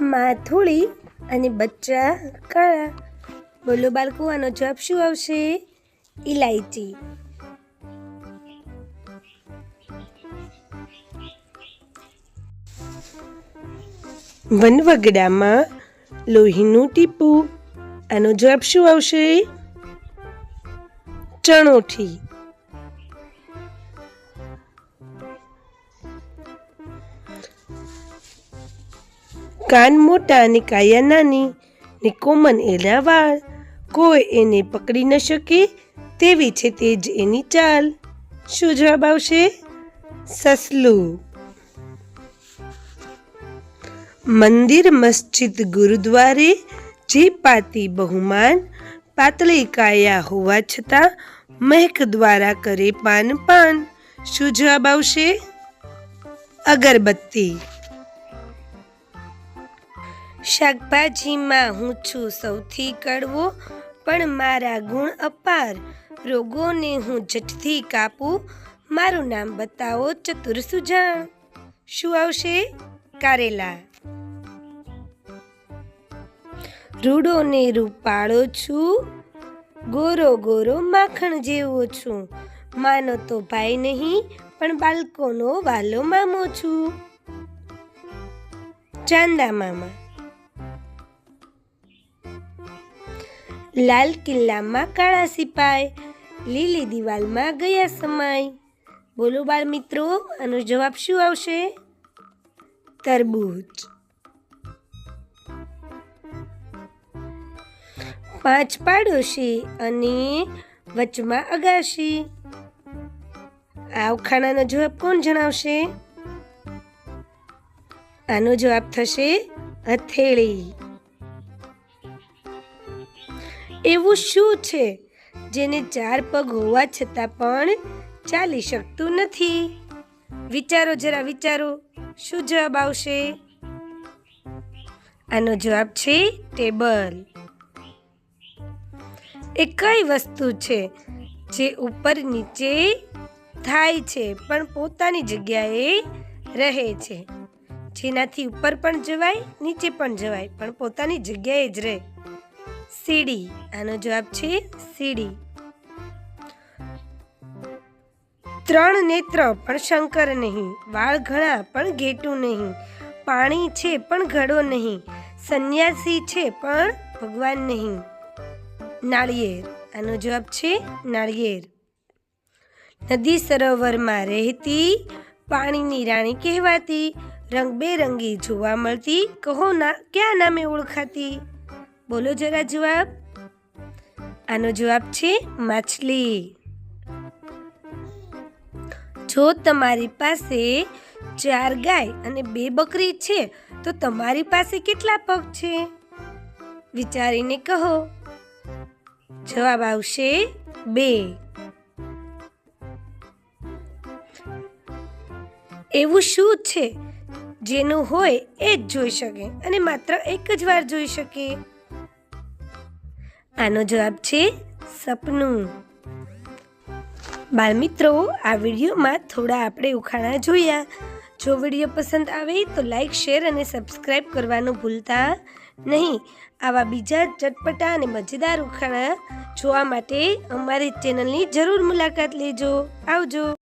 માથુળી અને બચ્ચા કાળા. બોલો બાળકો, આનો જવાબ શું આવશે? ઇલાયચી. વનવગડામાં લોહીનું ટીપું. આનો જવાબ શું આવશે? ચણોઠી. કાન મોટા અને કાયા નાની ને કોમન એના વાળ, કોઈ એને પકડી ન શકે તેવી છે તે જ એની ચાલ. શું જવાબ આવશે? સસલું. મંદિર મસ્જિદ ગુરુદ્વારે જે પાતી બહુમાન, પાતળી કાયા હોવા છતાં મહેક દ્વારા કરે પાન પાન. શું જવાબ આવશે? અગરબત્તી. શાકભાજીમાં હું છું સૌથી કડવો, પણ મારા ગુણ અપાર. રોગોને હું ઝટથી કાપું, મારું નામ બતાવો ચતુર સુજાણ. શું આવશે? કારેલા. રૂડો ને રૂપાળો છું, ગોરો ગોરો માખણ જેવો છું. માનો તો ભાઈ નહીં, પણ બાળકોનો વાલો મામો છું. ચાંદા મામા. લાલ કિલ્લામાં કાળા સિપાઈ, લીલી દિવાલમાં ગયા સમાય. બોલો બાળ મિત્રો, આનો જવાબ શું આવશે? તરબૂચ. 5 પાડોશી અને વચમાં અગાશી. આ ઉખાણાનો જવાબ કોણ જણાવશે? આનો જવાબ થશે હથેળી. એવું શું છે જેને 4 પગ હોવા છતાં પણ ચાલી શકતું નથી? વિચારો, જરા વિચારો, શું જવાબ આવશે? આનો જવાબ છે ટેબલ. એ કઈ વસ્તુ છે જે ઉપર નીચે થાય છે પણ પોતાની જગ્યાએ રહે છે? જેનાથી ઉપર પણ જવાય, નીચે પણ જવાય, પણ પોતાની જગ્યાએ જ રહે. સીડી. આનો જવાબ છે સીડી. 3 નેત્ર પણ શંકર નહીં, વાળ ઘણા પણ ઘેટું નહીં, પાણી છે પણ ઘડો નહીં, સંન્યાસી છે પણ ભગવાન નહીં. નાળિયેર. આનો જવાબ છે નાળિયેર. નદી સરોવરમાં રહેતી, પાણીની રાણી કહેવાતી, રંગબેરંગી જોવા મળતી, કહો ના ક્યાં નામે ઓળખાતી? બોલો જરા જવાબ. આનો જવાબ છે માછલી. જો તમારી પાસે 4 ગાય અને 2 બકરી છે તો તમારી પાસે કેટલા પગ છે? વિચારીને કહો. જવાબ આવશે 2. એવું શું છે જેનું હોય એ જ જોઈ શકે અને માત્ર એક જ વાર જોઈ શકે? આનો જવાબ છે સપનું. બાળમિત્રો, આ વિડીયોમાં થોડા આપણે ઉખાણા જોયા. જો વિડીયો પસંદ આવે તો લાઈક, શેર અને સબસ્ક્રાઈબ કરવાનું ભૂલતા નહીં. આવા બીજા ચટપટા અને મજેદાર ઉખાણા જોવા માટે અમારી ચેનલની જરૂર મુલાકાત લેજો. આવજો.